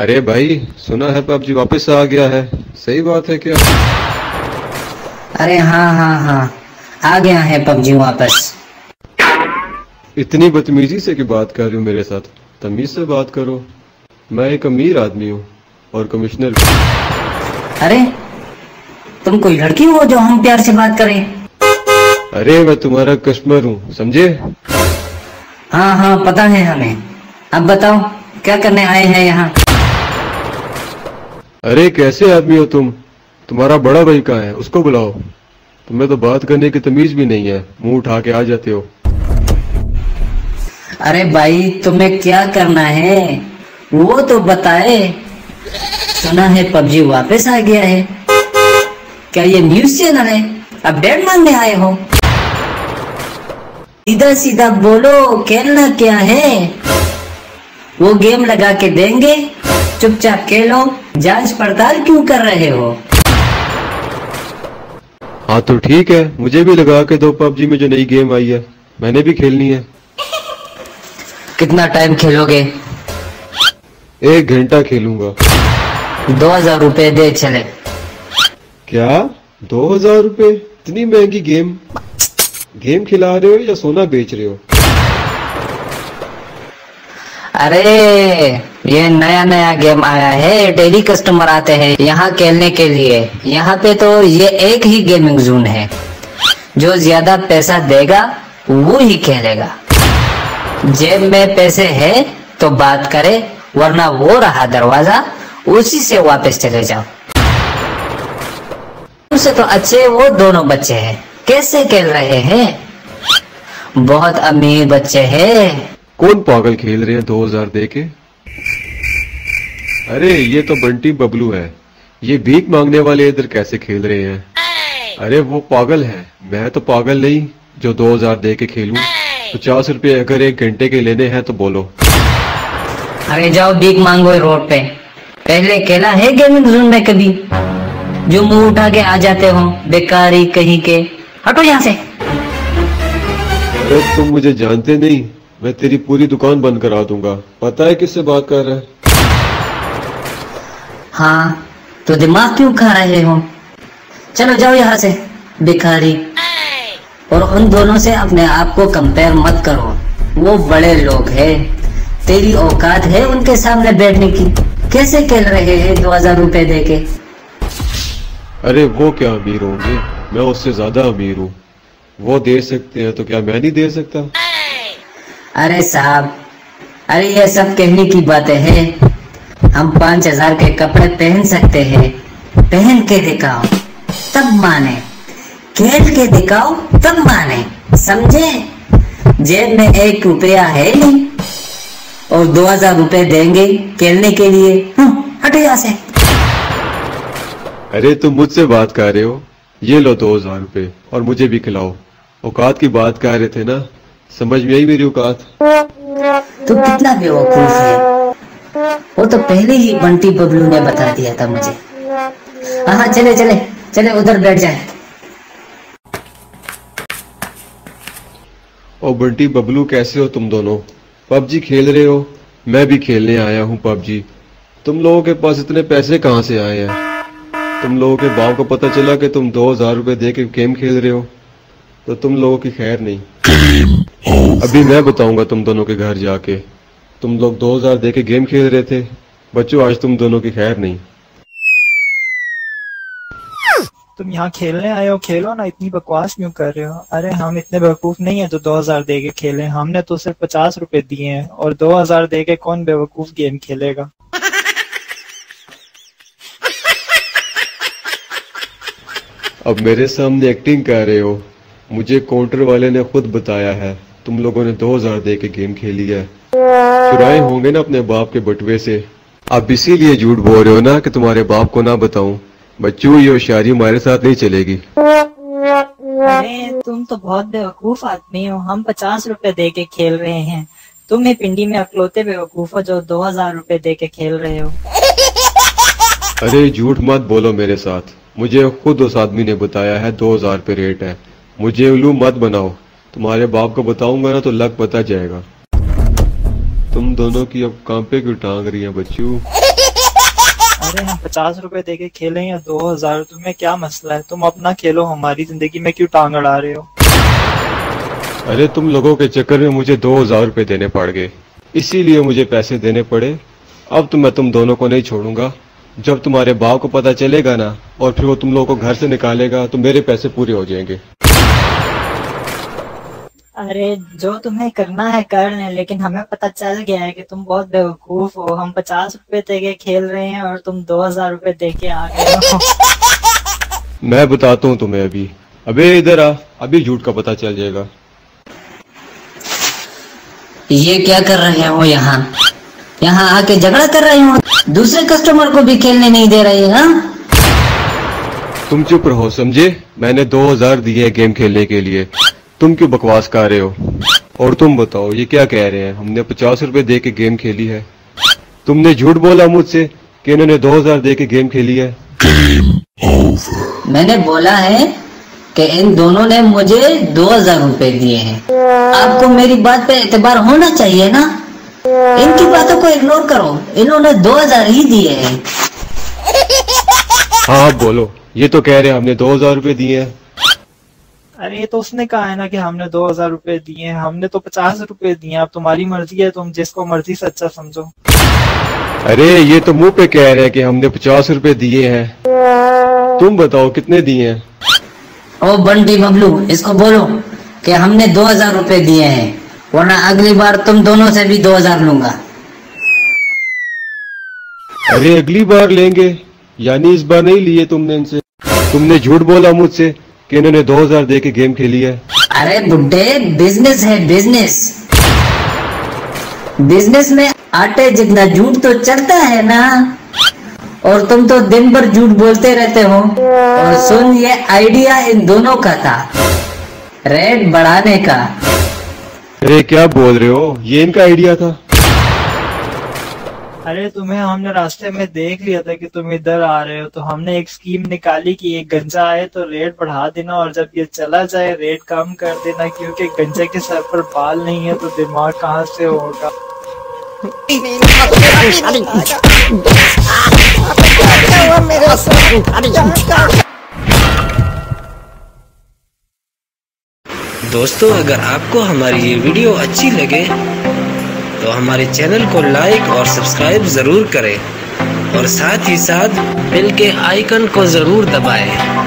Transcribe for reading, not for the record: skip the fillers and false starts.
अरे भाई, सुना है पबजी वापस आ गया है। सही बात है क्या? अरे हाँ हाँ हाँ, आ गया है पबजी वापस। इतनी बदतमीजी से की बात कर रही हो मेरे साथ? तमीज से बात करो। मैं एक अमीर आदमी हूँ और कमिश्नर भी। अरे तुम कोई लड़की हो जो हम प्यार से बात करें? अरे मैं तुम्हारा कस्टमर हूँ, समझे? हाँ हाँ पता है हमें। अब बताओ क्या करने आए हैं यहाँ? अरे कैसे आदमी हो तुम? तुम्हारा बड़ा भाई कहाँ है? उसको बुलाओ। तुम्हें तो बात करने की तमीज भी नहीं है, मुंह उठा के आ जाते हो। अरे भाई तुम्हें क्या करना है वो तो बताए। सुना है पबजी वापस आ गया है। क्या ये न्यूज़ चैनल है? अपडेट मांगने आए हो? सीधा सीधा बोलो, खेलना क्या है? वो गेम लगा के देंगे, चुपचाप खेलो। जांच पड़ताल क्यों कर रहे हो? हाँ तो ठीक है, मुझे भी लगा के दो पबजी में जो नई गेम आई है, मैंने भी खेलनी है। कितना टाइम खेलोगे? 1 घंटा खेलूंगा। 2000 रुपए दे चले। क्या 2000 रुपए? इतनी महंगी गेम? गेम खिला रहे हो या सोना बेच रहे हो? अरे ये नया नया गेम आया है, डेली कस्टमर आते हैं यहाँ खेलने के लिए। यहाँ पे तो ये एक ही गेमिंग जोन है, जो ज्यादा पैसा देगा वो ही खेलेगा। जेब में पैसे है तो बात करे, वरना वो रहा दरवाजा, उसी से वापस चले जाओ। उनसे तो अच्छे वो दोनों बच्चे हैं, कैसे खेल रहे हैं? बहुत अमीर बच्चे हैं। कौन पागल खेल रहे हैं 2000 दे के? अरे ये तो बंटी बबलू है। ये भीख मांगने वाले इधर कैसे खेल रहे हैं? अरे वो पागल है, मैं तो पागल नहीं जो 2000 दे के खेलूं। 50 रुपये अगर 1 घंटे के लेने हैं तो बोलो। अरे जाओ भीख मांगो रोड पे। पहले खेला है गेमिंग जोन में कभी? जो मुंह उठा के आ जाते हो, बेकारी कहीं के। हटो यहाँ से। अरे तुम मुझे जानते नहीं, मैं तेरी पूरी दुकान बंद करा दूंगा। पता है किससे बात कर रहा है? हाँ तो दिमाग क्यों खा रहे हो? चलो जाओ यहाँ से भिखारी। और उन दोनों से अपने आप को कंपेयर मत करो, वो बड़े लोग हैं। तेरी औकात है उनके सामने बैठने की? कैसे खेल रहे हैं 2000 रुपए देके? अरे वो क्या अमीर होंगे? मैं उससे ज्यादा अमीर हूँ। वो दे सकते हैं तो क्या मैं नहीं दे सकता? अरे साहब, अरे ये सब कहने की बातें हैं। हम 5000 के कपड़े पहन सकते हैं, पहन के दिखाओ तब माने, खेल के दिखाओ तब माने, समझे? जेब में 1 रुपया है नहीं और 2000 रुपए देंगे खेलने के लिए? हटो यहाँ से। अरे तुम मुझसे बात कर रहे हो? ये लो 2000 रुपए और मुझे भी खिलाओ। औकात की बात कर रहे थे ना, समझ में आई मेरी औकात? तू कितना बेवकूफ है, वो तो पहले ही बंटी बबलू ने बता दिया था मुझे। हाँ चले चले चले, उधर बैठ जाए। ओ बंटी बबलू, कैसे हो तुम दोनों? पबजी खेल रहे हो? मैं भी खेलने आया हूँ पबजी। तुम लोगों के पास इतने पैसे कहाँ से आए हैं? तुम लोगों के बाप को पता चला कि तुम 2000 रुपए दे के गेम खेल रहे हो तो तुम लोगों की खैर नहीं। अभी मैं बताऊंगा तुम दोनों के घर जाके। तुम लोग 2000 दे के गेम खेल रहे थे बच्चों, आज तुम दोनों की खैर नहीं। तुम यहाँ खेलने आए हो, खेलो ना, इतनी बकवास क्यों कर रहे हो? अरे हम इतने बेवकूफ नहीं है तो 2000 दे के खेलें। हमने तो सिर्फ 50 रुपए दिए हैं और 2000 दे के कौन बेवकूफ गेम खेलेगा? अब मेरे सामने एक्टिंग कर रहे हो? मुझे काउंटर वाले ने खुद बताया है तुम लोगों ने 2000 दे के गेम खेली है। चुराए होंगे ना अपने बाप के बटुए से। अब इसीलिए झूठ बोल रहे हो ना कि तुम्हारे बाप को ना बताऊं। बच्चों ये होशियारी हमारे साथ नहीं चलेगी। अरे तुम तो बहुत बेवकूफ आदमी हो। हम 50 रुपए दे के खेल रहे हैं, तुम ही पिंडी में अकलौते बेवकूफ हो जो 2000 रुपए दे के खेल रहे हो। अरे झूठ मत बोलो मेरे साथ, मुझे खुद उस आदमी ने बताया है 2000 पे रेट है। मुझे उल्लू मत बनाओ, तुम्हारे बाप को बताऊंगा ना तो लग पता जाएगा। तुम दोनों की अब काम पे क्यों टांग रही है बच्चों? अरे हम 50 रुपए देके खेलें या 2000, तुम्हें क्या मसला है? तुम अपना खेलो, हमारी जिंदगी में क्यों टांग अड़ा रहे हो? अरे तुम लोगों के चक्कर में मुझे 2000 रुपये देने पड़ गए, इसीलिए मुझे पैसे देने पड़े। अब तो मैं तुम दोनों को नहीं छोड़ूंगा। जब तुम्हारे बाप को पता चलेगा ना, और फिर वो तुम लोगों को घर से निकालेगा, तो मेरे पैसे पूरे हो जाएंगे। अरे जो तुम्हें करना है कर लें, लेकिन हमें पता चल गया है कि तुम बहुत बेवकूफ हो। हम 50 रुपए देके खेल रहे हैं और तुम 2000 रुपए देके आ गए हो। मैं बताता हूँ तुम्हें अभी। अबे इधर आ, अभी झूठ का पता चल जाएगा। ये क्या कर रहे हो यहाँ? यहाँ आके झगड़ा कर रहे हो, दूसरे कस्टमर को भी खेलने नहीं दे रहे हैं। हाँ? तुम चुप रहो, समझे? मैंने 2000 दिए गेम खेलने के लिए, तुम क्यों बकवास कर रहे हो? और तुम बताओ ये क्या कह रहे हैं? हमने 50 रुपए दे के गेम खेली है। तुमने झूठ बोला मुझसे कि इन्होंने 2000 दे के गेम खेली है। मैंने बोला है कि इन दोनों ने मुझे 2000 रुपए दिए हैं। आपको मेरी बात पे एतबार होना चाहिए ना। इनकी बातों को इग्नोर करो, इन्होंने 2000 ही दिए हैं। हाँ बोलो, ये तो कह रहे हैं हमने 2000 रुपए दिए हैं। अरे ये तो उसने कहा है ना कि हमने 2000 रुपए दिए हैं, हमने तो 50 रुपए दिए हैं। अब तुम्हारी मर्जी है, तुम जिसको मर्जी सच्चा समझो। अरे ये तो मुंह पे कह रहे हैं कि हमने 50 रुपए दिए हैं। तुम बताओ कितने दिए हैं? ओ बंटी बबलू, इसको बोलो कि हमने 2000 रुपए दिए हैं, वरना अगली बार तुम दोनों से भी 2000 लूंगा। अरे अगली बार लेंगे, यानी इस बार नहीं लिए तुमने इनसे? तुमने झूठ बोला मुझसे कि इन्होंने 2000 दे के गेम खेली है। अरे बुड्ढे, बिजनेस है बिजनेस। बिजनेस में आटे जितना झूठ तो चलता है ना। और तुम तो दिन भर झूठ बोलते रहते हो। और सुन, ये आइडिया इन दोनों का था, रेट बढ़ाने का। अरे क्या बोल रहे हो? ये इनका आइडिया था? अरे तुम्हें हमने रास्ते में देख लिया था कि तुम इधर आ रहे हो, तो हमने एक स्कीम निकाली कि एक गंजा आए तो रेट बढ़ा देना, और जब ये चला जाए रेट कम कर देना, क्योंकि गंजे के सर पर बाल नहीं है तो दिमाग कहाँ से होगा। दोस्तों, अगर आपको हमारी ये वीडियो अच्छी लगे तो हमारे चैनल को लाइक और सब्सक्राइब जरूर करें, और साथ ही साथ बेल के आइकन को जरूर दबाएं।